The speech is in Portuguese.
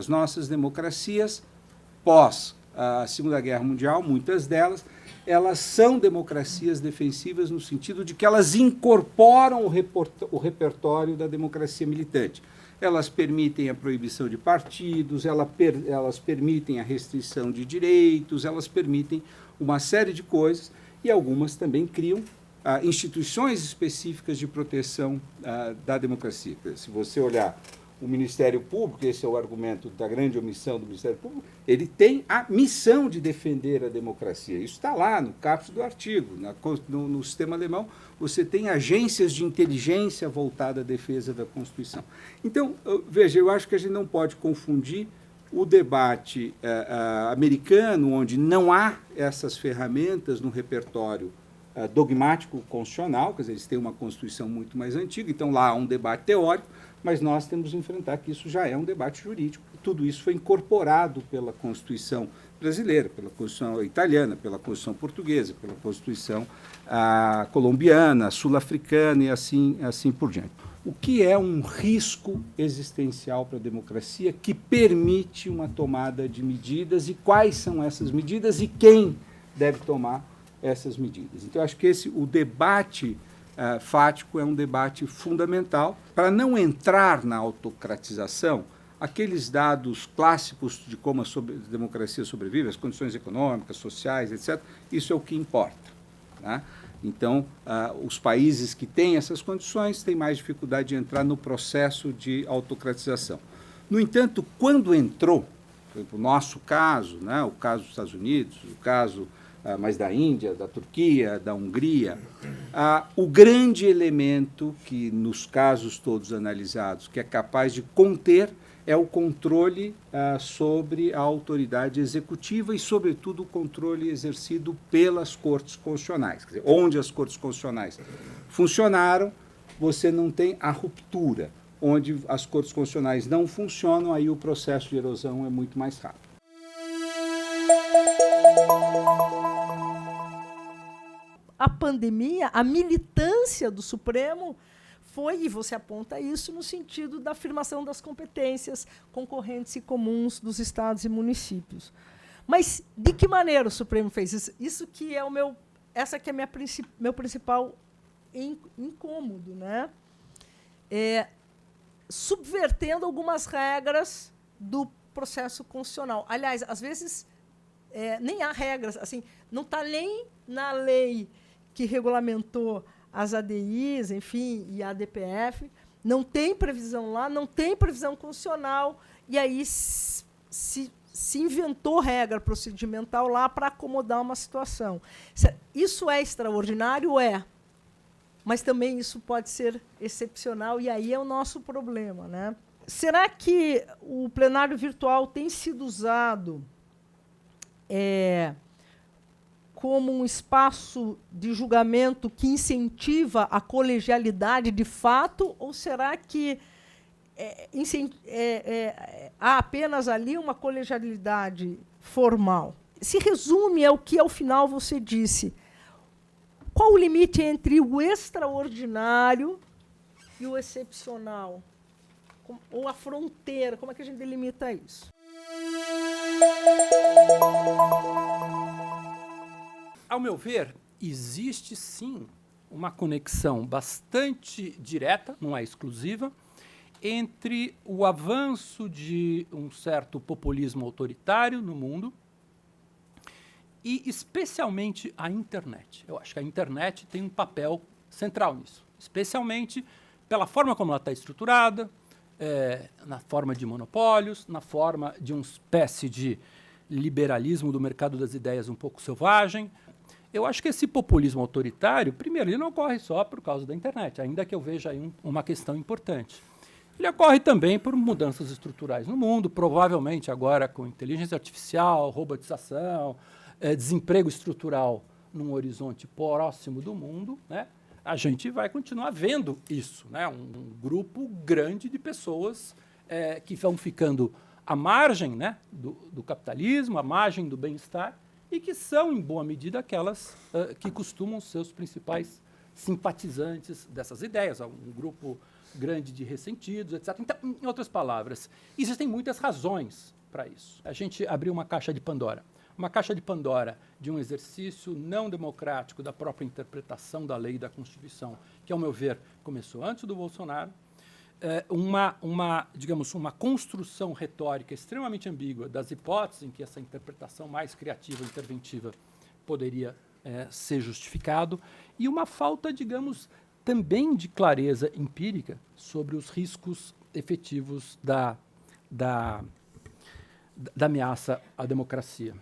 As nossas democracias, pós a Segunda Guerra Mundial, muitas delas, elas são democracias defensivas no sentido de que elas incorporam o repertório da democracia militante. Elas permitem a proibição de partidos, elas permitem a restrição de direitos, elas permitem uma série de coisas e algumas também criam instituições específicas de proteção da democracia. Se você olhar o Ministério Público, esse é o argumento da grande omissão do Ministério Público, ele tem a missão de defender a democracia. Isso está lá no caput do artigo. No sistema alemão, você tem agências de inteligência voltada à defesa da Constituição. Então, veja, eu acho que a gente não pode confundir o debate americano, onde não há essas ferramentas no repertório dogmático constitucional, quer dizer, eles têm uma Constituição muito mais antiga, então lá há um debate teórico, mas nós temos que enfrentar que isso já é um debate jurídico. Tudo isso foi incorporado pela Constituição brasileira, pela Constituição italiana, pela Constituição portuguesa, pela Constituição colombiana, sul-africana e assim por diante. O que é um risco existencial para a democracia que permite uma tomada de medidas e quais são essas medidas e quem deve tomar essas medidas. Então, acho que o debate fático é um debate fundamental para não entrar na autocratização. Aqueles dados clássicos de como a democracia sobrevive, as condições econômicas, sociais, etc., isso é o que importa. Tá? Então, os países que têm essas condições têm mais dificuldade de entrar no processo de autocratização. No entanto, quando entrou, por exemplo, o nosso caso, né, o caso dos Estados Unidos, o caso mais da Índia, da Turquia, da Hungria, o grande elemento que, nos casos todos analisados, que é capaz de conter é o controle sobre a autoridade executiva e, sobretudo, o controle exercido pelas cortes constitucionais. Quer dizer, onde as cortes constitucionais funcionaram, você não tem a ruptura. Onde as cortes constitucionais não funcionam, aí o processo de erosão é muito mais rápido. A pandemia, a militância do Supremo foi, e você aponta isso, no sentido da afirmação das competências concorrentes e comuns dos estados e municípios. Mas de que maneira o Supremo fez isso? Isso que é essa que é meu principal incômodo, né? Subvertendo algumas regras do processo constitucional. Aliás, às vezes nem há regras, assim, não está nem na lei que regulamentou as ADIs, enfim, e a ADPF, não tem previsão lá, não tem previsão constitucional, e aí se inventou regra procedimental lá para acomodar uma situação. Isso é extraordinário? É. Mas também isso pode ser excepcional, e aí é o nosso problema, né? Será que o plenário virtual tem sido usado como um espaço de julgamento que incentiva a colegialidade de fato, ou será que há apenas ali uma colegialidade formal? Se resume ao que, ao final, você disse. Qual o limite entre o extraordinário e o excepcional? Ou a fronteira? Como é que a gente delimita isso? Ao meu ver, existe sim uma conexão bastante direta, não é exclusiva, entre o avanço de um certo populismo autoritário no mundo e, especialmente, a internet. Eu acho que a internet tem um papel central nisso, especialmente pela forma como ela está estruturada, na forma de monopólios, na forma de uma espécie de liberalismo do mercado das ideias um pouco selvagem. Eu acho que esse populismo autoritário, primeiro, ele não ocorre só por causa da internet, ainda que eu veja aí uma questão importante. Ele ocorre também por mudanças estruturais no mundo, provavelmente agora com inteligência artificial, robotização, desemprego estrutural num horizonte próximo do mundo, né? A gente vai continuar vendo isso, né? Um grupo grande de pessoas que vão ficando à margem, né, do capitalismo, à margem do bem-estar, e que são, em boa medida, aquelas que costumam ser os principais simpatizantes dessas ideias. Um grupo grande de ressentidos, etc. Então, em outras palavras, existem muitas razões para isso. A gente abriu uma caixa de Pandora. Uma caixa de Pandora de um exercício não democrático da própria interpretação da lei e da Constituição, que, ao meu ver, começou antes do Bolsonaro, digamos, uma construção retórica extremamente ambígua das hipóteses em que essa interpretação mais criativa, interventiva, poderia ser justificado, e uma falta, digamos, também de clareza empírica sobre os riscos efetivos da ameaça à democracia.